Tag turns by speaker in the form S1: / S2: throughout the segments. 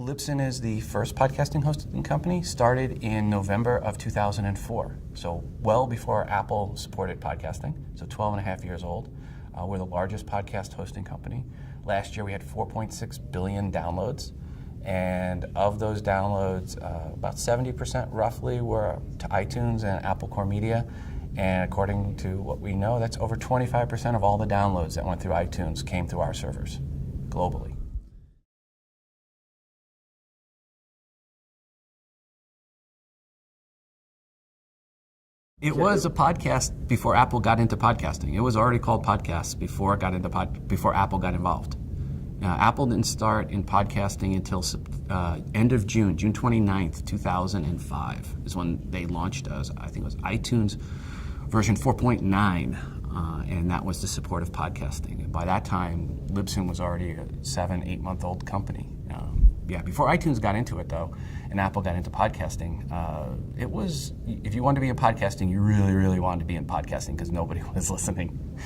S1: Libsyn is the first podcasting hosting company, started in November of 2004. So well before Apple supported podcasting, so 12 and a half years old. We're the largest podcast hosting company. Last year we had 4.6 billion downloads. And of those downloads, about 70% roughly were to iTunes and Apple Core Media. And according to what we know, that's over 25% of all the downloads that went through iTunes came through our servers globally. It was a podcast before Apple got into podcasting. It was already called podcasts before it got into before Apple got involved. Apple didn't start in podcasting until end of June 29th, 2005 is when they launched us. I think it was iTunes version 4.9, and that was the support of podcasting. And by that time, Libsyn was already a 7-8-month-old company. Before iTunes got into it, though, and Apple got into podcasting, it was, if you wanted to be in podcasting, you really, really wanted to be in podcasting because nobody was listening.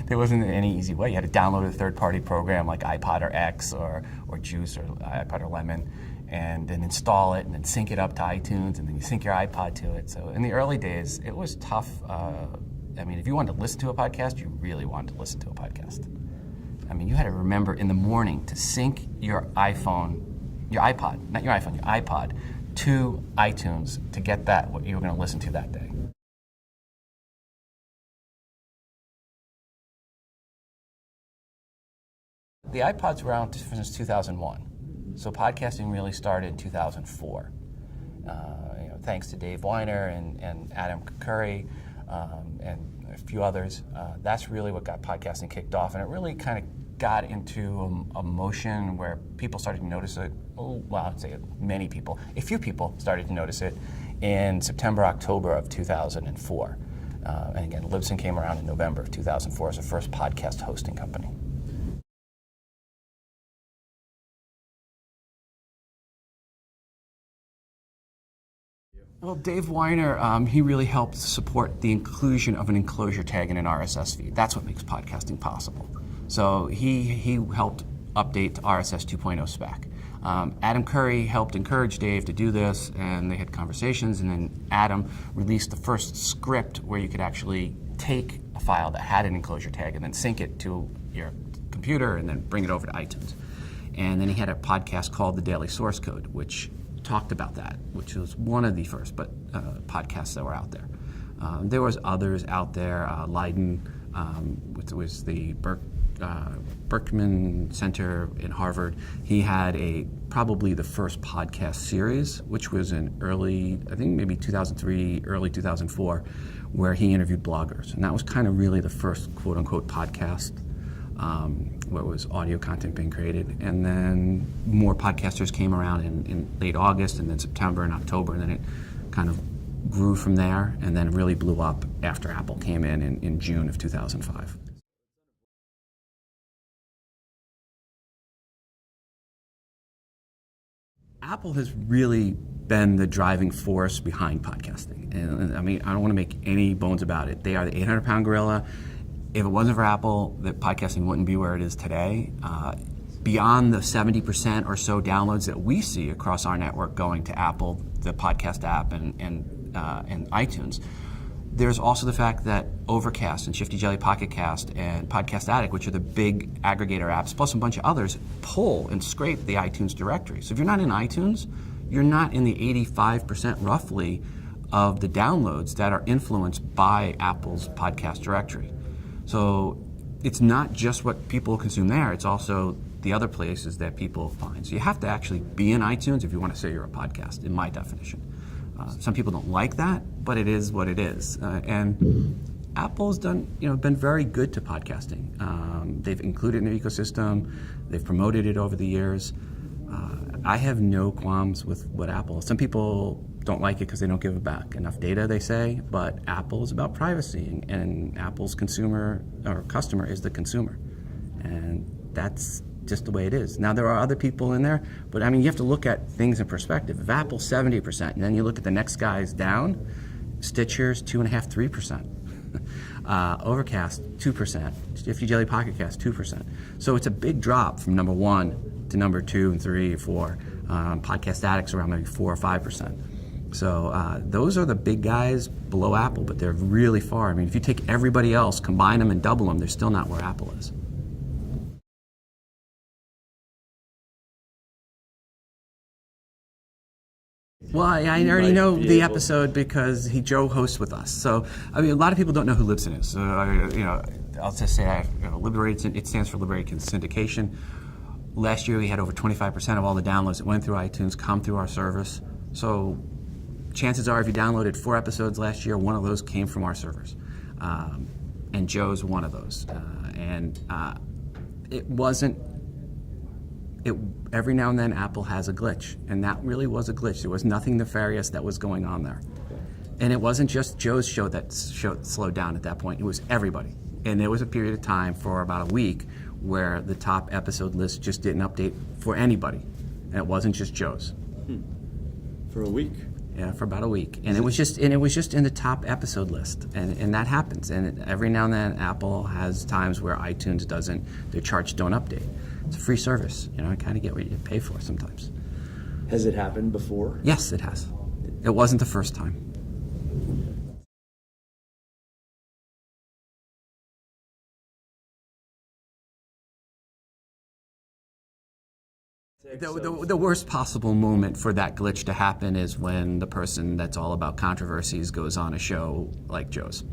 S1: There wasn't any easy way. You had to download a third-party program like iPod or X or Juice or iPod or Lemon, and then install it and then sync it up to iTunes, and then you sync your iPod to it. So in the early days, it was tough. If you wanted to listen to a podcast, you really wanted to listen to a podcast. You had to remember in the morning to sync your iPod, to iTunes to get that, what you were going to listen to that day. The iPods were around since 2001, so podcasting really started in 2004. Thanks to Dave Weiner and Adam Curry and a few others, that's really what got podcasting kicked off, and it really kind of got into a motion where people started to notice it. I'd say a few people started to notice it in September, October of 2004. And again, Libsyn came around in November of 2004 as the first podcast hosting company. Well, Dave Weiner, he really helped support the inclusion of an enclosure tag in an RSS feed. That's what makes podcasting possible. So he helped update to RSS 2.0 spec. Adam Curry helped encourage Dave to do this, and they had conversations, and then Adam released the first script where you could actually take a file that had an enclosure tag and then sync it to your computer and then bring it over to iTunes. And then he had a podcast called The Daily Source Code, which talked about that, which was one of the first podcasts that were out there. There was others out there. Leiden, which was the Berkman Center in Harvard. He had probably the first podcast series, which was in early, I think maybe 2003, early 2004, where he interviewed bloggers. And that was kind of really the first quote-unquote podcast where it was audio content being created. And then more podcasters came around in late August and then September and October, and then it kind of grew from there and then really blew up after Apple came in June of 2005. Apple has really been the driving force behind podcasting. And I don't want to make any bones about it. They are the 800-pound gorilla. If it wasn't for Apple, the podcasting wouldn't be where it is today. Beyond the 70% or so downloads that we see across our network going to Apple, the podcast app, and iTunes, there's also the fact that Overcast and Shifty Jelly Pocket Cast and Podcast Addict, which are the big aggregator apps, plus a bunch of others, pull and scrape the iTunes directory. So if you're not in iTunes, you're not in the 85% roughly of the downloads that are influenced by Apple's podcast directory. So it's not just what people consume there, it's also the other places that people find. So you have to actually be in iTunes if you want to say you're a podcast, in my definition. Some people don't like that, but it is what it is. And Apple's been very good to podcasting. They've included it in their ecosystem. They've promoted it over the years. I have no qualms with what Apple. Some people don't like it because they don't give back enough data, they say, but Apple is about privacy, and Apple's consumer or customer is the consumer. And that's just the way it is. Now, there are other people in there, but you have to look at things in perspective. If Apple's 70%, and then you look at the next guys down, Stitcher's 2.5%, 3%. Overcast, 2%. Shifty Jelly Pocket Cast, 2%. So it's a big drop from number 1 to number 2 and 3 and 4. Podcast Addict's around maybe 4 or 5%. So those are the big guys below Apple, but they're really far. I mean, if you take everybody else, combine them and double them, they're still not where Apple is. Well, I already know the episode because Joe hosts with us. So, I mean, a lot of people don't know who Libsyn is. So, I'll just say it stands for Liberated Syndication. Last year, we had over 25% of all the downloads that went through iTunes come through our service. So, chances are, if you downloaded 4 episodes last year, one of those came from our servers. And Joe's one of those. It wasn't. Every now and then Apple has a glitch, and that really was a glitch. There was nothing nefarious that was going on there. And it wasn't just Joe's show that slowed down at that point, it was everybody. And there was a period of time for about a week where the top episode list just didn't update for anybody. And it wasn't just Joe's.
S2: For a week?
S1: Yeah, for about a week. And it was just in the top episode list. And that happens. And every now and then Apple has times where iTunes their charts don't update. It's a free service, I kind of get what you pay for sometimes.
S2: Has it happened before?
S1: Yes, it has. It wasn't the first time. The worst possible moment for that glitch to happen is when the person that's all about controversies goes on a show like Joe's.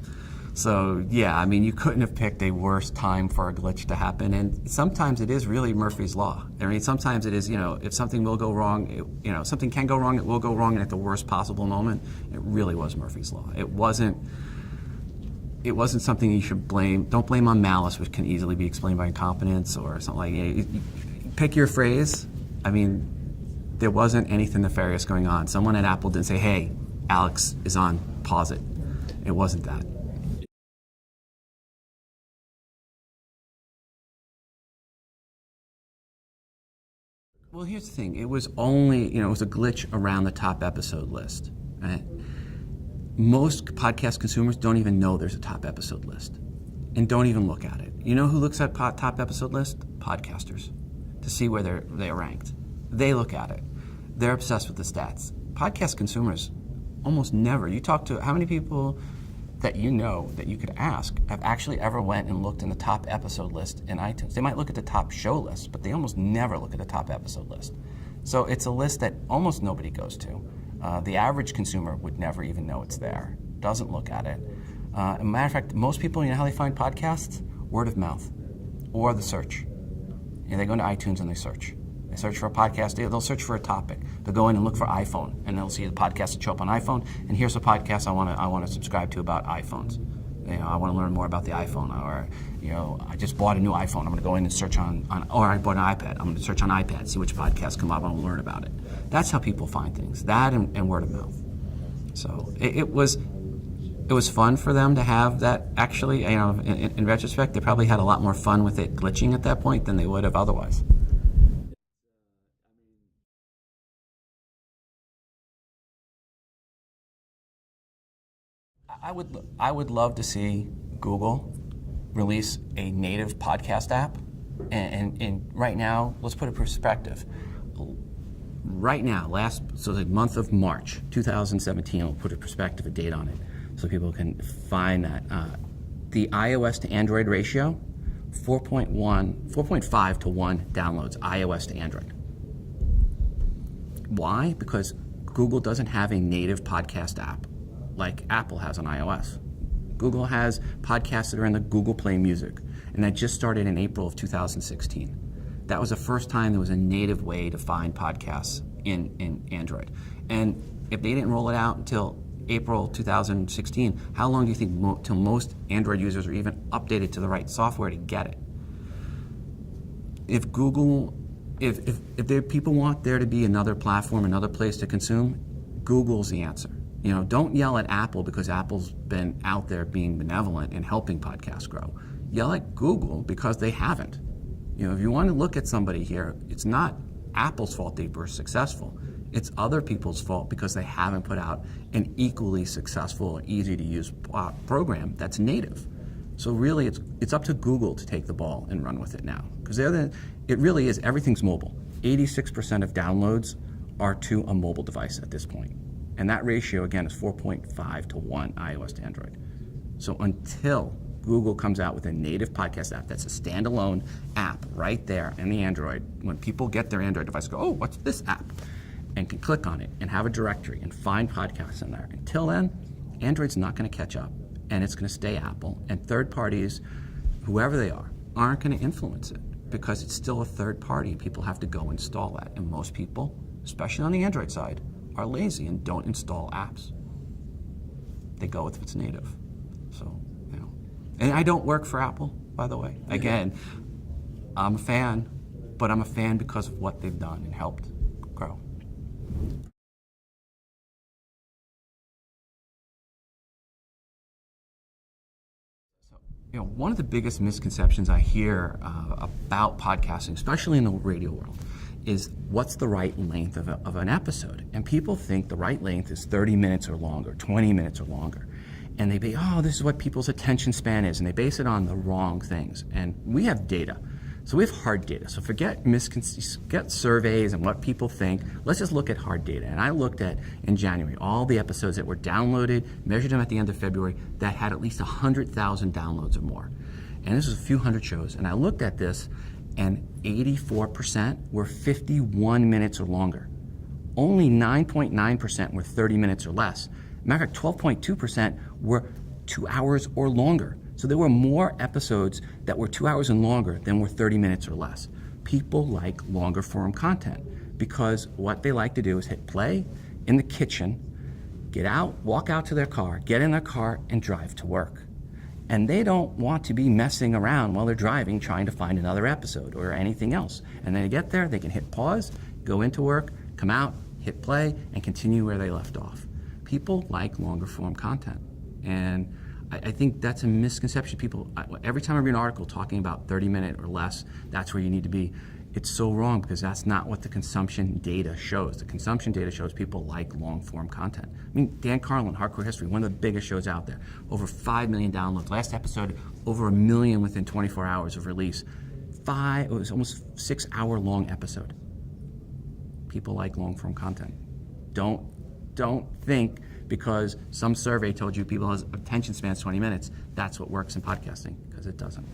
S1: So, yeah, I mean, you couldn't have picked a worse time for a glitch to happen. And sometimes it is really Murphy's Law. I mean, sometimes it is, if something will go wrong, something can go wrong, it will go wrong, and at the worst possible moment, it really was Murphy's Law. It wasn't something you should blame. Don't blame on malice, which can easily be explained by incompetence or something like that. You pick your phrase. I mean, there wasn't anything nefarious going on. Someone at Apple didn't say, hey, Alex is on, pause it. It wasn't that. Well, here's the thing. It was only, it was a glitch around the top episode list. Right? Most podcast consumers don't even know there's a top episode list and don't even look at it. You know who looks at top episode list? Podcasters, to see where they're ranked. They look at it. They're obsessed with the stats. Podcast consumers almost never. You talk to how many people that you know that you could ask have actually ever went and looked in the top episode list in iTunes. They might look at the top show list, but they almost never look at the top episode list. So it's a list that almost nobody goes to. The average consumer would never even know it's there, doesn't look at it. As a matter of fact, most people, how they find podcasts? Word of mouth or the search. They go into iTunes and they search. They search for a podcast. They'll search for a topic. They'll go in and look for iPhone, and they'll see the podcast that show up on iPhone. And here's a podcast I want to subscribe to about iPhones. I want to learn more about the iPhone, or I just bought a new iPhone. I'm going to go in and search on or I bought an iPad. I'm going to search on iPad, see which podcasts come up. I want to learn about it. That's how people find things. That and word of mouth. So it was fun for them to have that. Actually, in retrospect, they probably had a lot more fun with it glitching at that point than they would have otherwise. I would love to see Google release a native podcast app, and right now, let's put it in perspective. Right now, the month of March 2017, I'll put a perspective, a date on it, so people can find that. The iOS to Android ratio, 4.5 to 1 downloads, iOS to Android. Why? Because Google doesn't have a native podcast app like Apple has on iOS. Google has podcasts that are in the Google Play Music, and that just started in April of 2016. That was the first time there was a native way to find podcasts in Android. And if they didn't roll it out until April 2016, how long do you think till most Android users are even updated to the right software to get it? If people want there to be another platform, another place to consume, Google's the answer. Don't yell at Apple because Apple's been out there being benevolent and helping podcasts grow. Yell at Google because they haven't. If you want to look at somebody here, it's not Apple's fault they were successful. It's other people's fault because they haven't put out an equally successful, easy-to-use program that's native. So really, it's up to Google to take the ball and run with it now, because it really is, everything's mobile. 86% of downloads are to a mobile device at this point. And that ratio, again, is 4.5 to 1 iOS to Android. So until Google comes out with a native podcast app that's a standalone app right there in the Android, when people get their Android device, go, oh, what's this app? And can click on it and have a directory and find podcasts in there. Until then, Android's not going to catch up, and it's going to stay Apple. And third parties, whoever they are, aren't going to influence it because it's still a third party. People have to go install that. And most people, especially on the Android side, are lazy and don't install apps. They go with what's native. So, and I don't work for Apple, by the way. Again, I'm a fan, but I'm a fan because of what they've done and helped grow. So, one of the biggest misconceptions I hear about podcasting, especially in the radio world, is what's the right length of an episode. And people think the right length is 30 minutes or longer, 20 minutes or longer. And they be, oh, this is what people's attention span is, and they base it on the wrong things. And we have data. So we have hard data. So forget surveys and what people think. Let's just look at hard data. And I looked at, in January, all the episodes that were downloaded, measured them at the end of February, that had at least 100,000 downloads or more. And this was a few hundred shows. And I looked at this, and 84% were 51 minutes or longer. Only 9.9% were 30 minutes or less. Matter of fact, 12.2% were 2 hours or longer. So there were more episodes that were 2 hours and longer than were 30 minutes or less. People like longer form content because what they like to do is hit play in the kitchen, get out, walk out to their car, get in their car, and drive to work. And they don't want to be messing around while they're driving trying to find another episode or anything else. And then they get there, they can hit pause, go into work, come out, hit play, and continue where they left off. People like longer form content. And I think that's a misconception. People, every time I read an article talking about 30-minute or less, that's where you need to be. It's so wrong because that's not what the consumption data shows. The consumption data shows people like long-form content. I mean, Dan Carlin, Hardcore History, one of the biggest shows out there. Over 5 million downloads. Last episode, over 1 million within 24 hours of release. It was almost 6-hour-long episode. People like long-form content. Don't think because some survey told you people's attention span is 20 minutes, that's what works in podcasting, because it doesn't.